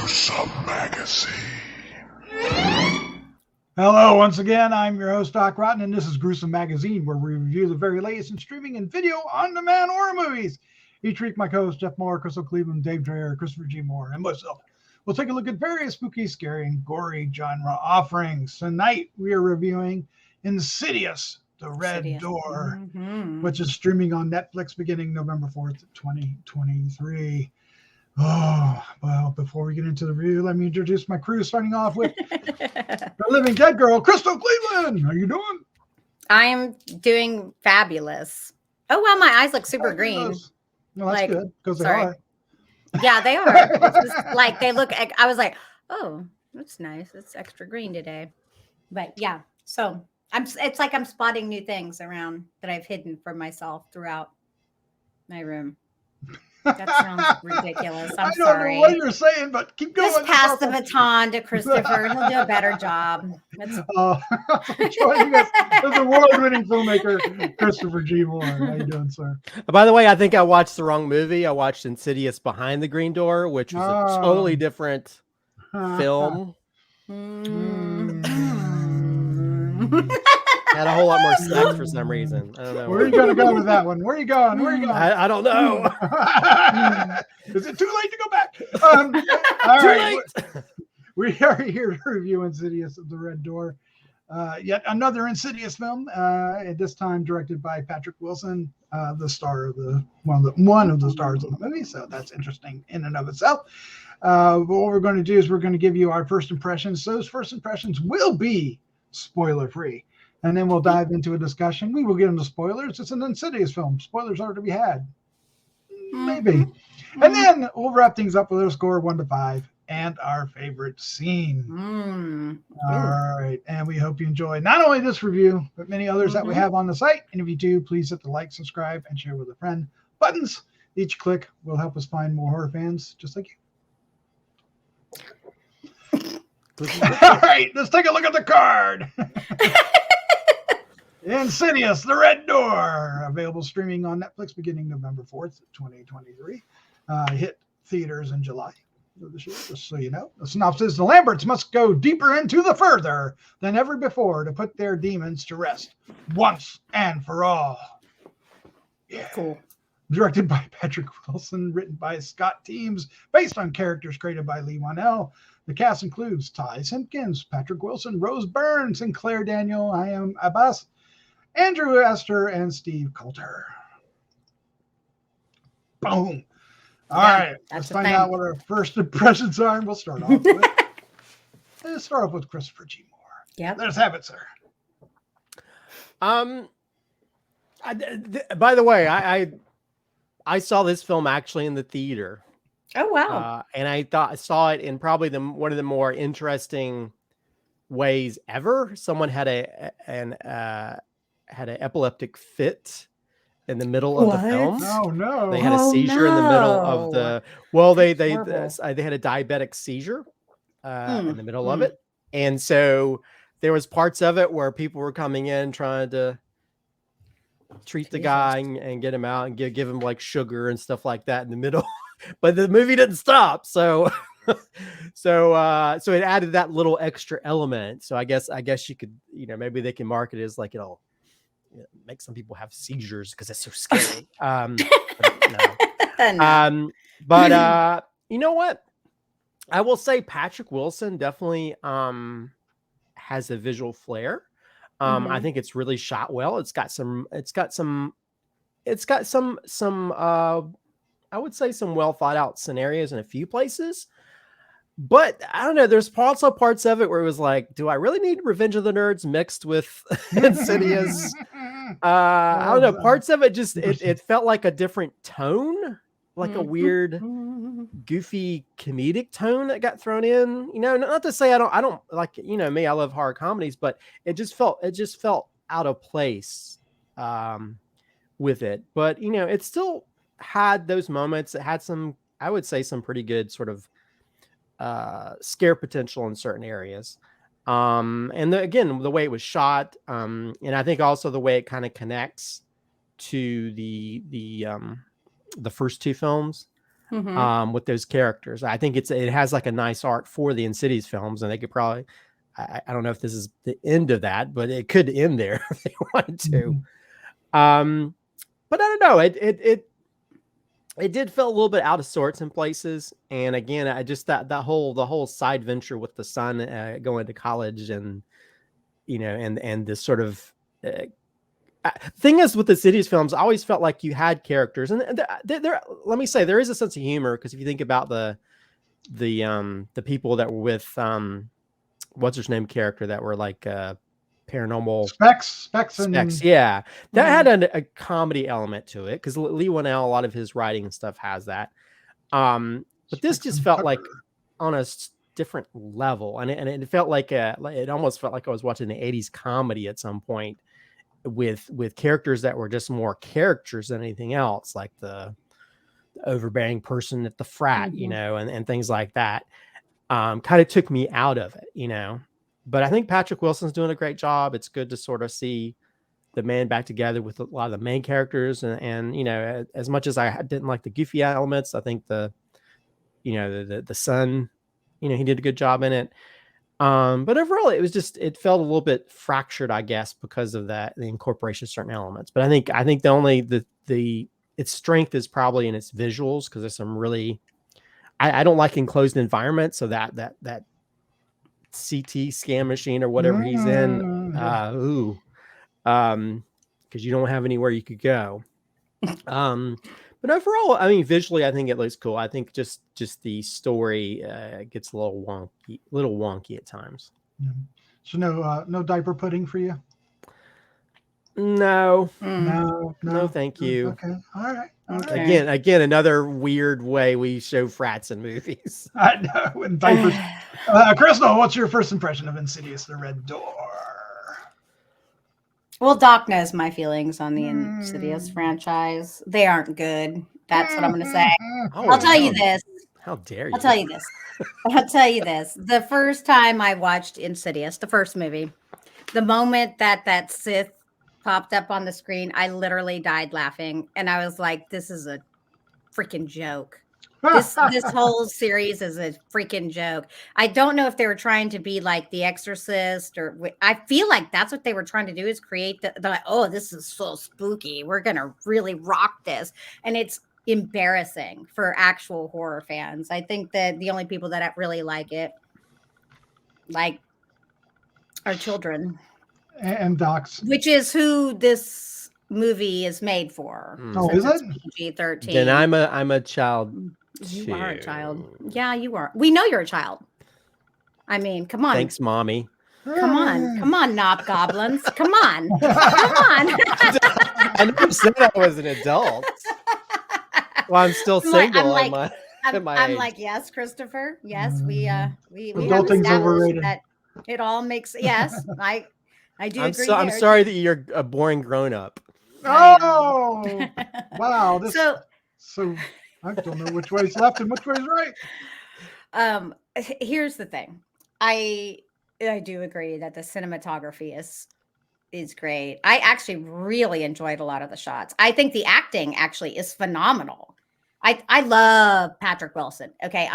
Gruesome Magazine. Hello, once again, I'm your host, Doc Rotten, and this is Gruesome Magazine, where we review the very latest in streaming and video on-demand horror movies. Each week, my co-hosts Jeff Mohr, Crystal Cleveland, Dave Dreher, Christopher G. Mohr, and myself will take a look at various spooky, scary, and gory genre offerings. Tonight, we are reviewing Insidious, the Red Door, which is streaming on Netflix beginning November 4th, 2023. Oh, well, before we get into the review, let me introduce my crew, starting off with the living dead girl, Crystal Cleveland. How you doing? I'm doing fabulous. Oh, wow, my eyes look super green. No, that's good, because they are. Yeah, they are. It's just like they look, I was like, oh, that's nice. It's extra green today. But yeah, so it's like I'm spotting new things around that I've hidden from myself throughout my room. That sounds ridiculous. I'm sorry. I don't know what you're saying, but keep going. Just pass the baton to Christopher. He'll do a better job. Joining us is the award-winning filmmaker, Christopher G. Mohr. How you doing, sir? By the way, I think I watched the wrong movie. I watched Insidious Behind the Green Door, which was a totally different film. Had a whole lot more sex for some reason. I don't know. Where are you going to go with that one? Where are you going? I don't know. Is it too late to go back? All right. We are here to review Insidious of the Red Door. Yet another Insidious film, at this time directed by Patrick Wilson, the star of one of the stars of the movie. So that's interesting in and of itself. But what we're going to do is we're going to give you our first impressions. Those first impressions will be spoiler-free. And then we'll dive into a discussion. We will get into spoilers. It's an Insidious film. Spoilers are to be had. Maybe. And then we'll wrap things up with a score 1 to 5 and our favorite scene. All right. And we hope you enjoy not only this review, but many others that we have on the site. And if you do, please hit the like, subscribe, and share with a friend buttons. Each click will help us find more horror fans just like you. All right. Let's take a look at the card. Insidious, The Red Door, available streaming on Netflix beginning November 4th, 2023. Hit theaters in July of this year, just so you know. The synopsis: the Lamberts must go deeper into the further than ever before to put their demons to rest once and for all. Yeah. Cool. Directed by Patrick Wilson, written by Scott Teems, based on characters created by Leigh Whannell. The cast includes Ty Simpkins, Patrick Wilson, Rose Byrne, Sinclair Daniel, Hiam, Abbass, Andrew Astor, and Steve Coulter. Boom. All right. Let's find out what our first impressions are, and we'll start off with. Let's start off with Christopher G. Mohr. Yeah. Let's have it, sir. By the way, I saw this film actually in the theater. Oh wow! And I saw it in probably one of the more interesting ways ever. Someone had an epileptic fit in the middle of the film. Oh no! They had a seizure in the middle of the. Well, they had a diabetic seizure in the middle of it, and so there was parts of it where people were coming in trying to treat the guy and get him out and give him like sugar and stuff like that in the middle. But the movie didn't stop, so it added that little extra element. So I guess you could, maybe they can market it as like it'll make some people have seizures because it's so scary. But you know what? I will say Patrick Wilson definitely has a visual flair. I think it's really shot well. It's got some I would say some well thought out scenarios in a few places, but I don't know. There's also parts of it where it was like, do I really need Revenge of the Nerds mixed with Insidious? I don't know. Parts of it just, it felt like a different tone, like a weird, goofy comedic tone that got thrown in, not to say I don't like, me, I love horror comedies, but it just felt out of place, with it. But, it still had those moments. It had some, I would say, some pretty good sort of scare potential in certain areas. And again, the way it was shot, and I think also the way it kind of connects to the first two films. with those characters. I think it has like a nice arc for the Insidious films, and they could probably, I don't know if this is the end of that, but it could end there if they wanted to. But I don't know. It did feel a little bit out of sorts in places. And again, I just the whole side venture with the son going to college, and and this sort of thing is with the Insidious films, I always felt like you had characters, and there. Let me say, there is a sense of humor, because if you think about the people that were with what's his name character that were like paranormal Specs, yeah, that had a comedy element to it, because Leigh Whannell, a lot of his writing and stuff has that. But this just felt like on a different level, and it felt like it almost felt like I was watching the 80s comedy at some point, with characters that were just more characters than anything else, like the overbearing person at the frat, and things like that. Kind of took me out of it, but I think Patrick Wilson's doing a great job. It's good to sort of see the man back together with a lot of the main characters, and as much as I didn't like the goofy elements, I think the son, he did a good job in it. But overall, it felt a little bit fractured, I guess, because of the incorporation of certain elements. But I think its strength is probably in its visuals, because there's some really, I don't like enclosed environments, so that CT scan machine or whatever he's in, because you don't have anywhere you could go. But overall, I mean, visually, I think it looks cool. I think just the story gets a little wonky at times. So no diaper pudding for you? No, no, thank you. Okay, all right. Okay. Again, another weird way we show frats in movies. I know, and diapers. Crystal, what's your first impression of Insidious the Red Door? Well, Doc knows my feelings on the Insidious franchise. They aren't good. That's what I'm going to say. I'll tell you this. How dare you? I'll tell you this. I'll tell you this. The first time I watched Insidious, the first movie, the moment that Sith popped up on the screen, I literally died laughing. And I was like, this is a freaking joke. This whole series is a freaking joke. I don't know if they were trying to be like The Exorcist, or I feel like that's what they were trying to do, is create oh, this is so spooky. We're going to really rock this. And it's embarrassing for actual horror fans. I think that the only people that really like it, like, are children. And docs. Which is who this movie is made for. Oh, is it? PG-13. Then I'm a child. You are a child. Yeah, you are. We know you're a child. I mean, come on. Thanks, mommy. Come on, knob goblins. Come on. I never said I was an adult. Well, I'm still single. I'm like, yes, Christopher. Yes, we have Adulting's overrated. that it all makes. Yes, I do agree. I'm sorry that you're a boring grown up. Oh, wow. So I don't know which way's left and which way's right. Here's the thing. I do agree that the cinematography is great. I actually really enjoyed a lot of the shots. I think the acting actually is phenomenal. I love Patrick Wilson. Okay,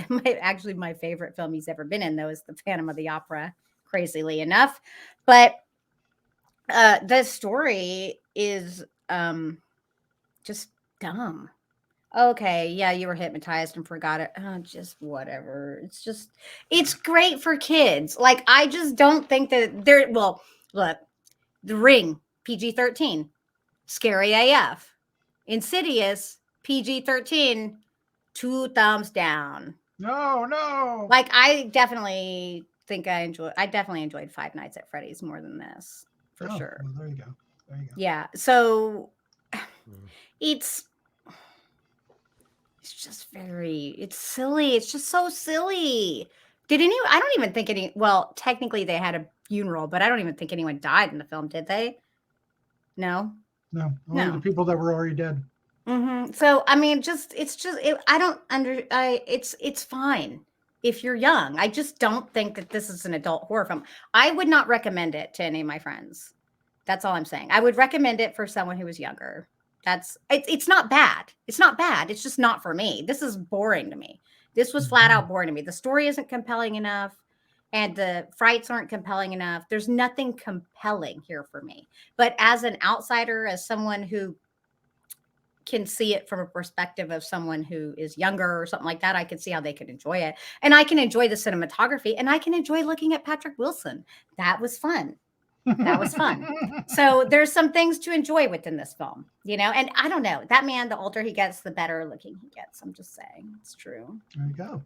my favorite film he's ever been in, though, is The Phantom of the Opera, crazily enough. But the story is just dumb. Okay, yeah, you were hypnotized and forgot it. Oh, just whatever. It's great for kids. Like, I just don't think that look, The Ring, PG-13, scary AF. Insidious, PG-13, 2 thumbs down. No. Like, I definitely enjoyed Five Nights at Freddy's more than this, for sure. Well, there you go. Yeah, so it's just it's silly. It's just so silly. I don't even think well, technically they had a funeral, but I don't even think anyone died in the film, did they? No. Only the people that were already dead. Mm-hmm. So, I mean, it's fine if you're young. I just don't think that this is an adult horror film. I would not recommend it to any of my friends. That's all I'm saying. I would recommend it for someone who was younger. It's not bad. It's not bad. It's just not for me. This is boring to me. This was flat out boring to me. The story isn't compelling enough, and the frights aren't compelling enough. There's nothing compelling here for me. But as an outsider, as someone who can see it from a perspective of someone who is younger or something like that, I can see how they could enjoy it. And I can enjoy the cinematography, and I can enjoy looking at Patrick Wilson. That was fun. That was fun. So there's some things to enjoy within this film, you know, and I don't know, that man, the older he gets, the better looking he gets. I'm just saying. It's true. There you go.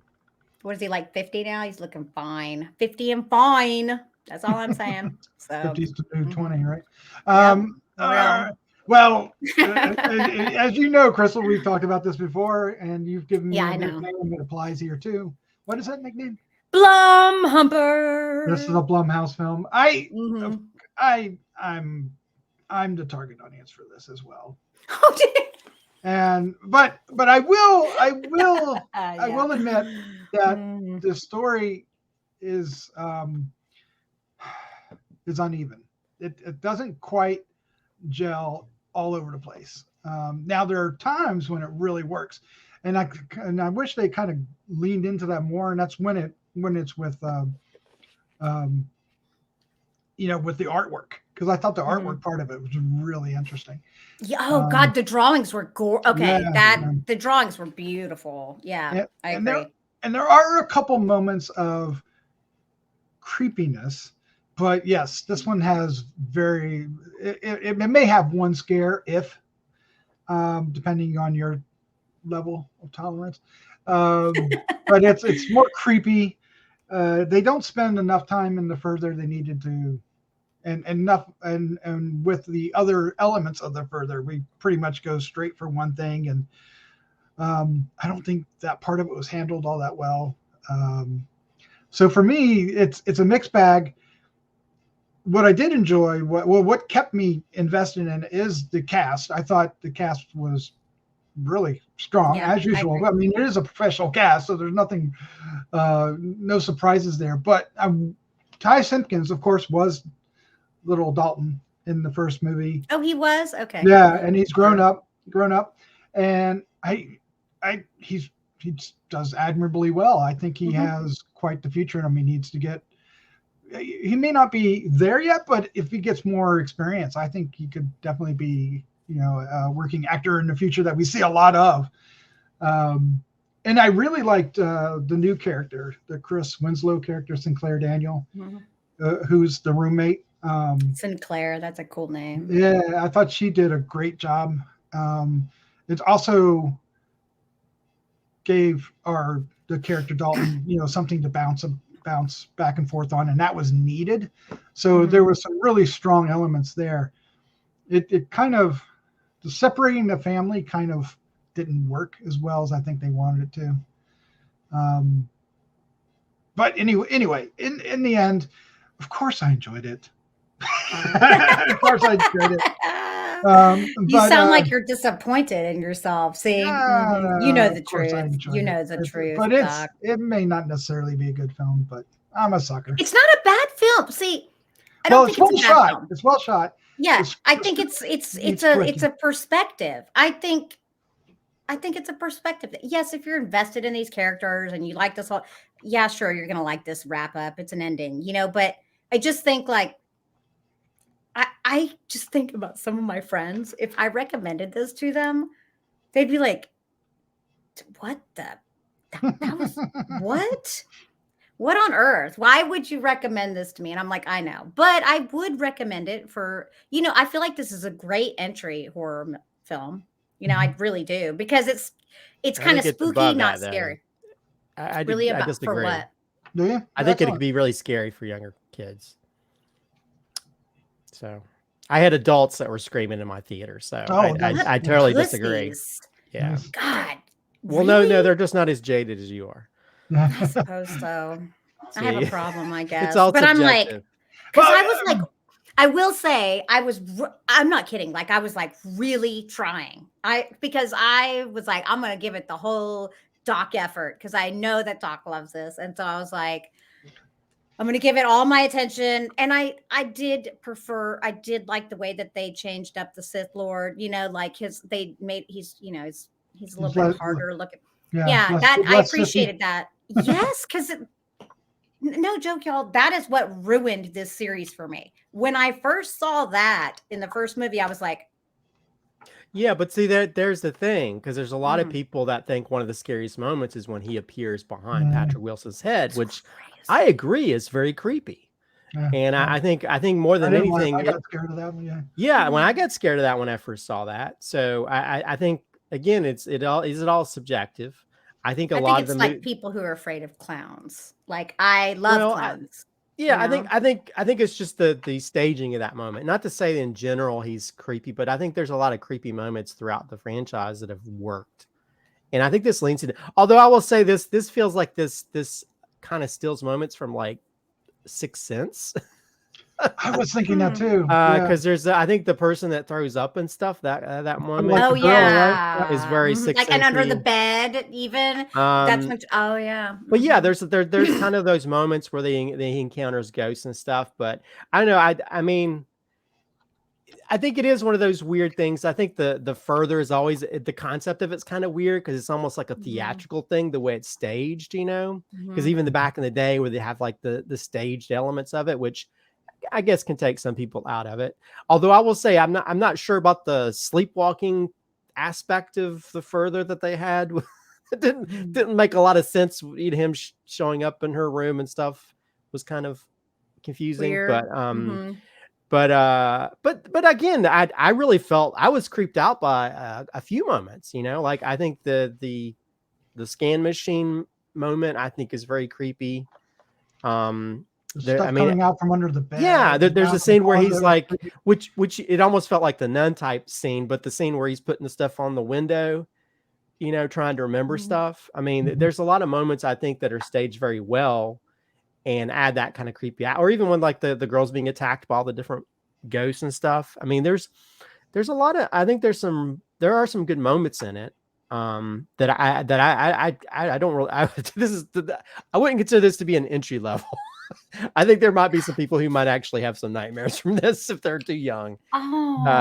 What is he, like 50 now? He's looking fine. 50 and fine. That's all I'm saying. So 50's to new 20, right? Yep. Well, as you know, Crystal, we've talked about this before, and you've given me a nickname that applies here too. What is that nickname? Blum Humper. This is a Blumhouse film. I'm the target audience for this as well. And but I will admit that the story is uneven. It doesn't quite gel all over the place. Now there are times when it really works, and I wish they kind of leaned into that more. And that's when it's with with the artwork, because I thought the artwork part of it was really interesting. Yeah. Oh God, the drawings were the drawings were beautiful. Yeah, I agree. And there are a couple moments of creepiness, but yes, this one has it may have one scare depending on your level of tolerance, but it's more creepy. They don't spend enough time in the further they needed to, and with the other elements of the further, we pretty much go straight for one thing, and I don't think that part of it was handled all that well. So for me, it's a mixed bag. What I did enjoy, what kept me invested in is the cast. I thought the cast was really strong, as usual. I mean, it is a professional cast, so there's nothing, no surprises there. But Ty Simpkins, of course, was little Dalton in the first movie. Oh, he was? Okay. Yeah, and he's grown up, and he does admirably well. I think he has quite the future in him. He needs to get. He may not be there yet, but if he gets more experience, I think he could definitely be, a working actor in the future that we see a lot of. And I really liked the new character, the Chris Winslow character, Sinclair Daniel, who's the roommate. Sinclair, that's a cool name. Yeah, I thought she did a great job. It also gave the character Dalton, something to bounce back and forth on, and that was needed. So there were some really strong elements there. It kind of, the separating the family kind of didn't work as well as I think they wanted it to. But anyway, in the end, of course I enjoyed it. Of course I enjoyed it. You sound like you're disappointed in yourself. See, you know the truth. You know the truth. But it may not necessarily be a good film, but I'm a sucker. It's not a bad film. See, I don't think it's a bad film. It's well shot. Yeah, I think it's a perspective. I think it's a perspective. Yes, if you're invested in these characters and you like this whole, yeah, sure, you're gonna like this wrap up. It's an ending, but I just think I just think about some of my friends. If I recommended this to them, they'd be like, "What that was what? What on earth? Why would you recommend this to me?" And I'm like, I know, but I would recommend it for, I feel like this is a great entry horror film. I really do, because it's kind of spooky, not scary. I disagree. For what? Yeah, I think it could be really scary for younger kids. So I had adults that were screaming in my theater. So I totally disagree. Yeah. God. Well, really? no, they're just not as jaded as you are. I suppose so. I have a problem, I guess. It's all but subjective. I'm like, because I was like, I will say I'm not kidding. Like, I was like really trying. Because I was like, I'm going to give it the whole Doc effort, because I know that Doc loves this. And so I was like, I'm going to give it all my attention. And I did like the way that they changed up the Sith Lord, like he's a little bit harder looking. Yeah, I appreciated that. Yes, because no joke, y'all, that is what ruined this series for me. When I first saw that in the first movie, I was like, yeah, but see, there's the thing, because there's a lot of people that think one of the scariest moments is when he appears behind Patrick Wilson's head, which I agree is very creepy. Yeah, and I think more than anything, I got scared of that one. Yeah, when I got scared of that when I first saw that. So I think again, is it all subjective? I think lot of them like people who are afraid of clowns. Like I love clowns. I think it's just the staging of that moment. Not to say in general he's creepy, but I think there's a lot of creepy moments throughout the franchise that have worked. And I think this leans into, although I will say this feels like this kind of steals moments from like Sixth Sense. I was thinking that too. Because there's, I think the person that throws up and stuff, that moment. Like right? Is very Sixth like and under the bed even. That's when, But yeah, there's kind of those moments where he encounters ghosts and stuff. But I don't know. I mean, I think it is one of those weird things. I think the further is always the concept of it's kind of weird because it's almost like a theatrical thing, the way it's staged, because even the back in the day where they have like the staged elements of it, which I guess can take some people out of it. Although I will say I'm not sure about the sleepwalking aspect of the further that they had. It didn't make a lot of sense. Him showing up in her room and stuff was kind of confusing. Weird. But again, I really felt I was creeped out by a few moments. Like I think the scan machine moment I think is very creepy. Coming out from under the bed. Yeah, there's a scene where he's like, which it almost felt like the nun type scene, but the scene where he's putting the stuff on the window, trying to remember stuff. I mean, there's a lot of moments I think that are staged very well and add that kind of creepy out. Or even when like the girls being attacked by all the different ghosts and stuff. I mean, there's a lot of, I think there are some good moments in it. That I don't really, I wouldn't consider this to be an entry level. I think there might be some people who might actually have some nightmares from this if they're too young.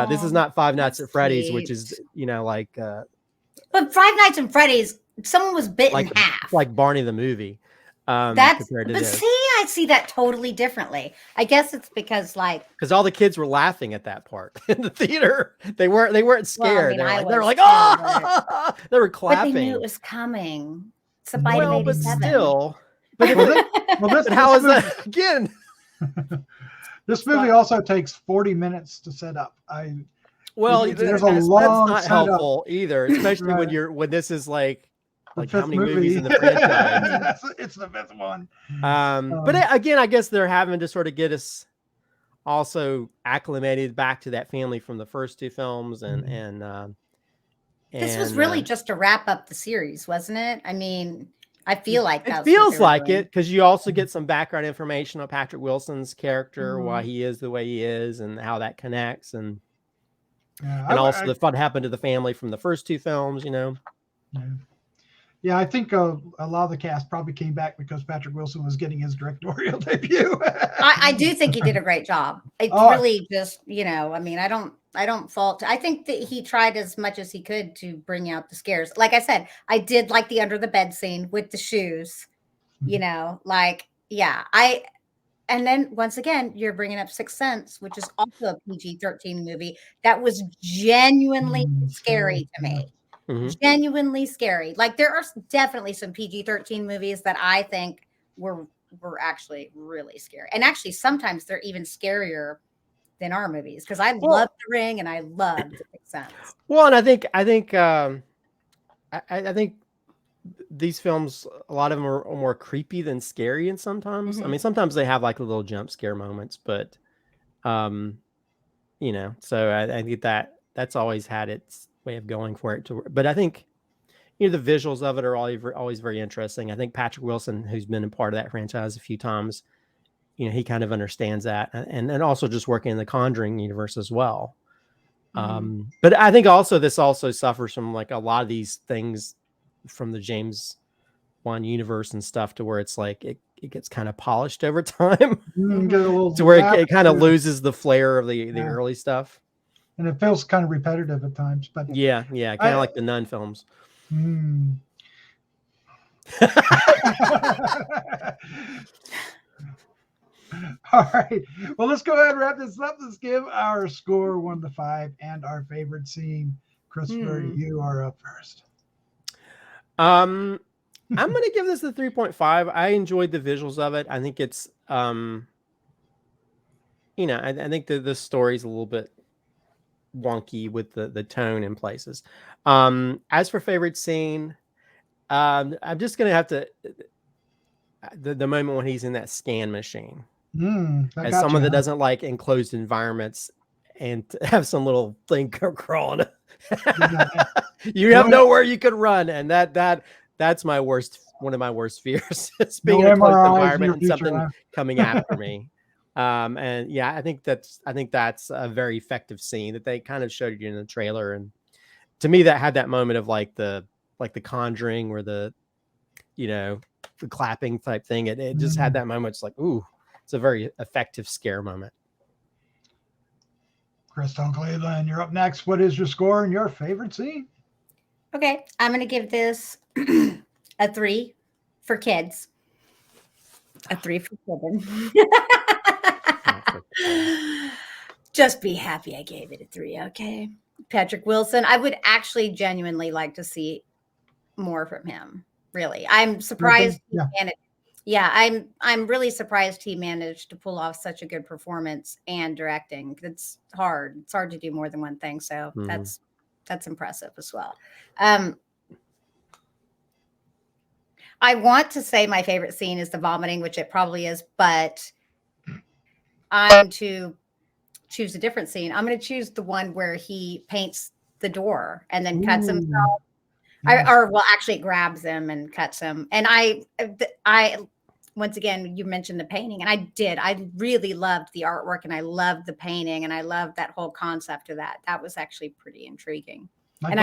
This is not Five Nights at Freddy's, which is, But Five Nights at Freddy's, someone was bit in half. Like Barney the movie. I see that totally differently. I guess it's because all the kids were laughing at that part in the theater. They weren't scared. Well, they were like, oh, they were clapping. But they knew it was coming. It's a bite of 87. But still. But how is that again? This movie also takes 40 minutes to set up. There's a long that's not helpful either, especially when this is like how many movies in the franchise? It's the fifth one. But again, I guess they're having to sort of get us also acclimated back to that family from the first two films, and this was really just to wrap up the series, wasn't it? I mean, I feel like it feels like it because you also get some background information on Patrick Wilson's character, why he is the way he is, and how that connects, and also the what happened to the family from the first two films. Yeah, I think a lot of the cast probably came back because Patrick Wilson was getting his directorial debut. I do think he did a great job. It's really just, I mean, I don't fault. I think that he tried as much as he could to bring out the scares. Like I said, I did like the under the bed scene with the shoes, and then once again, you're bringing up Sixth Sense, which is also a PG-13 movie that was genuinely scary to me. Genuinely scary. Like there are definitely some PG-13 movies that I think were actually really scary, and actually sometimes they're even scarier than our movies because I loved The Ring and I loved Sixth Sense. Well, and I think these films, a lot of them are more creepy than scary, and sometimes I mean sometimes they have like little jump scare moments, but so I think that's always had its way of going for it but I think the visuals of it are always very interesting. I think Patrick Wilson, who's been a part of that franchise a few times, he kind of understands that, and also just working in the Conjuring universe as well. But I think also this also suffers from like a lot of these things from the James Wan universe and stuff, to where it's like gets kind of polished over time Get a little to where it laughter, kind of loses the flair of the early stuff. and it feels kind of repetitive at times. But Yeah, kind of like the Nun films. All right. Well, let's go ahead and wrap this up. Let's give our score 1 to 5 and our favorite scene. Christopher, you are up first. I'm going to give this a 3.5. I enjoyed the visuals of it. I think it's, I think the story's a little bit wonky with the tone in places. As for favorite scene, I'm just going to have to, the moment when he's in that scan machine. As someone that doesn't like enclosed environments and to have some little thing crawling, you have nowhere you could run, and that's my worst, one of my worst fears. It's being in a closed environment and something coming after me. And yeah, I think that's a very effective scene that they kind of showed you in the trailer, and to me that had that moment of like the Conjuring, where the clapping type thing. It just had that moment. It's like, ooh. It's a very effective scare moment. Crystal Cleveland, you're up next. What is your score and your favorite scene? Okay, I'm going to give this a 3 for kids. A 3 for children. Just be happy I gave it a 3, okay? Patrick Wilson, I would actually genuinely like to see more from him. Really, I'm surprised. I'm really surprised he managed to pull off such a good performance and directing. It's hard. It's hard to do more than one thing. So that's impressive as well. I want to say my favorite scene is the vomiting, which it probably is, but I'm to choose a different scene. I'm going to choose the one where he paints the door and then cuts himself. Actually grabs him and cuts him. And I once again, you mentioned the painting, and I really loved the artwork, and I loved the painting, and I loved that whole concept of that. That was actually pretty intriguing. Like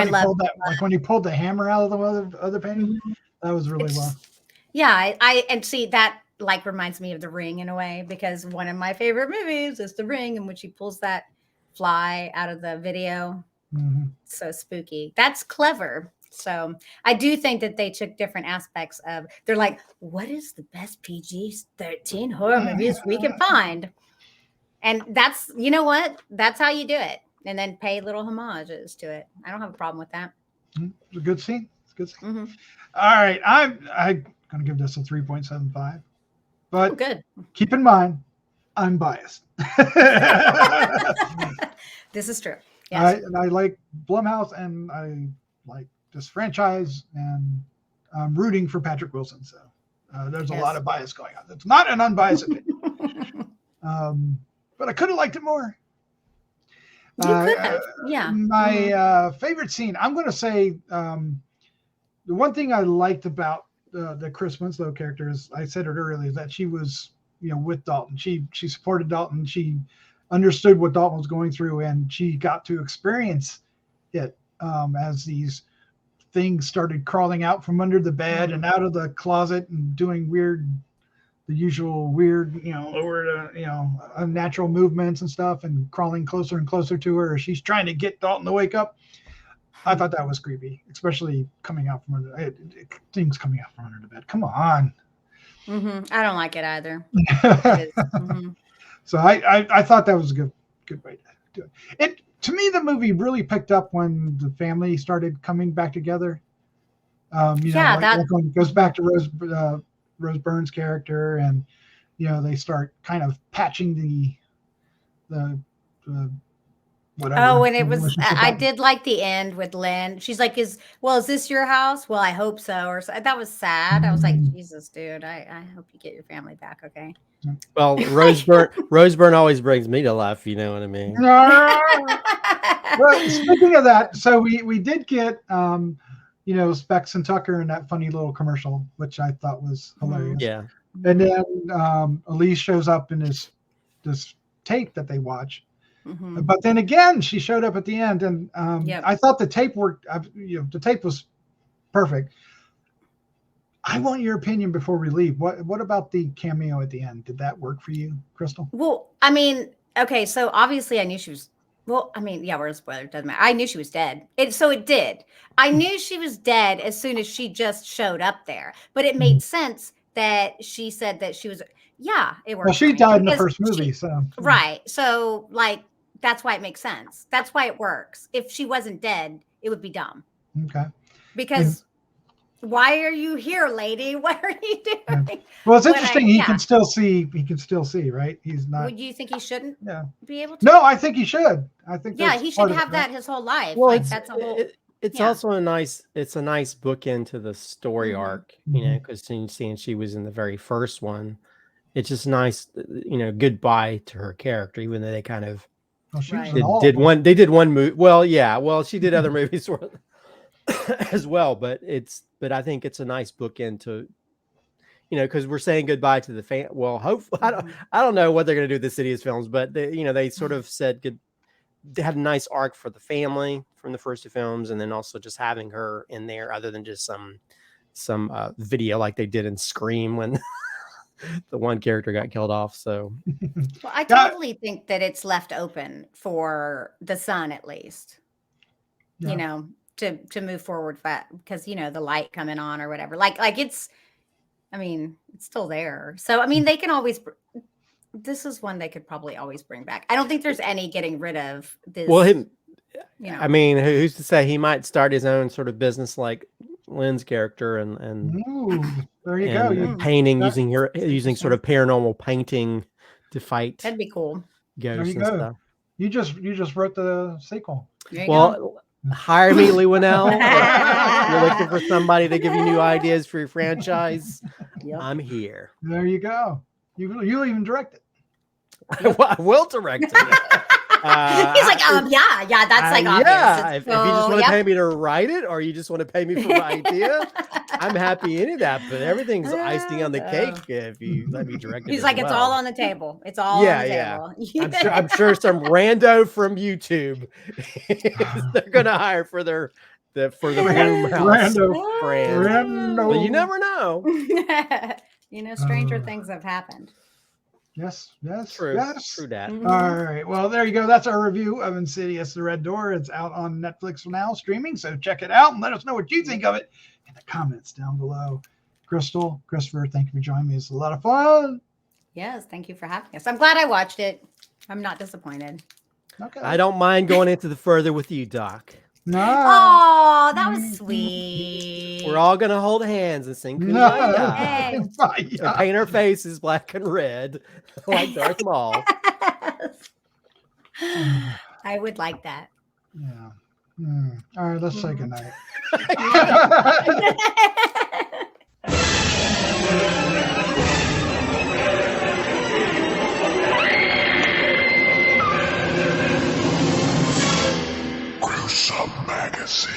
when he pulled the hammer out of the other painting, that was really well. Yeah. I see that like reminds me of The Ring in a way, because one of my favorite movies is The Ring, in which he pulls that fly out of the video. So spooky. That's clever. So I do think that they took different aspects of, they're like, what is the best PG-13 horror movies we can find? And that's, you know what? That's how you do it. And then pay little homages to it. I don't have a problem with that. It's a good scene. It's a good scene. All right. I'm going to give this a 3.75. But good. Keep in mind, I'm biased. This is true. Yes. I like Blumhouse, and I like this franchise, and I'm rooting for Patrick Wilson. So there's a lot of bias going on. It's not an unbiased opinion. But I could have liked it more. You could have. Yeah. My favorite scene, I'm going to say the one thing I liked about the Chris Winslow character, is, I said it earlier, is that she was, with Dalton. She supported Dalton. She understood what Dalton was going through, and she got to experience it as these things started crawling out from under the bed and out of the closet and doing the usual weird, unnatural movements and stuff, and crawling closer and closer to her. She's trying to get Dalton to wake up. I thought that was creepy, especially coming out from under things coming out from under the bed. Come on. I don't like it either. So I thought that was a good way to do it. To me, the movie really picked up when the family started coming back together. When it goes back to Rose Byrne's character, and they start kind of patching the whatever. Oh, and it was, I did like the end with Lynn. She's like, is this your house? Well, I hope so. Or so. That was sad. I was like, Jesus, dude, I hope you get your family back. Okay. Well, Rose Byrne always brings me to life. You know what I mean? Well, speaking of that, so we did get, Specs and Tucker in that funny little commercial, which I thought was hilarious. Yeah. And then Elise shows up in this tape that they watch. But then again, she showed up at the end, and I thought the tape worked. The tape was perfect. I want your opinion before we leave. What about the cameo at the end? Did that work for you, Crystal? Well, I mean, okay, so obviously I knew she was. Well, I mean, yeah, we're a spoiler. It doesn't matter. I knew she was dead. So it did. I knew she was dead as soon as she just showed up there. But it made sense that she said that she was. Yeah, it worked. Well, she for me died in the because first movie, so right. So like that's why it makes sense. That's why it works. If she wasn't dead, it would be dumb. Okay. Because why are you here, lady? What are you doing? Well, it's interesting. He can still see. He can still see, right? He's not. Would you think he shouldn't be able to? No, I think he should. I think. Yeah, he should have that his whole life. Well, like that's a whole. It's also a nice bookend to the story arc, you know, because seeing she was in the very first one, it's just nice, you know, goodbye to her character, even though they kind of did one movie. Well, yeah, well, she did other movies as well, but I think it's a nice bookend to, you know, because we're saying goodbye to the fan. Well, hopefully, I don't know what they're going to do with the Insidious films, but they sort of said good. They had a nice arc for the family from the first two films, and then also just having her in there, other than just some video like they did in Scream when the one character got killed off. So, well, I totally think that it's left open for the son, at least, you know, to move forward because the light coming on or whatever. Like it's, I mean, it's still there. So I mean, they can always. This is one they could probably always bring back. I don't think there's any getting rid of this. Well, I mean, who's to say he might start his own sort of business like Lynn's character and Ooh, there you go. You're painting using sort of paranormal painting to fight. That'd be cool. There Ghosts you and go. stuff. You just wrote the sequel. Well, hire me, Leigh Whannell. You're looking for somebody to give you new ideas for your franchise. Yep. I'm here. There you go. You'll even direct it. I will direct it. He's like, yeah, that's like obvious. Yeah, if you just want to pay me to write it, or you just want to pay me for my idea, I'm happy any of that. But everything's icing on the cake if you let me direct it. He's like, it's all on the table. It's all on the table. I'm sure some rando from YouTube they're gonna hire for the Boom House brand. But you never know. Stranger things have happened. Yes. True that. All right. Well, there you go. That's our review of Insidious the Red Door. It's out on Netflix now, streaming. So check it out and let us know what you think of it in the comments down below. Crystal, Christopher, thank you for joining me. It's a lot of fun. Yes, thank you for having us. I'm glad I watched it. I'm not disappointed. Okay. I don't mind going into the further with you, Doc. No. Oh, that was sweet. We're all gonna hold hands and sing Kumbaya. And paint our faces black and red like Darth Maul. I would like that. Yeah. All right, let's say goodnight. Gruesome Magazine.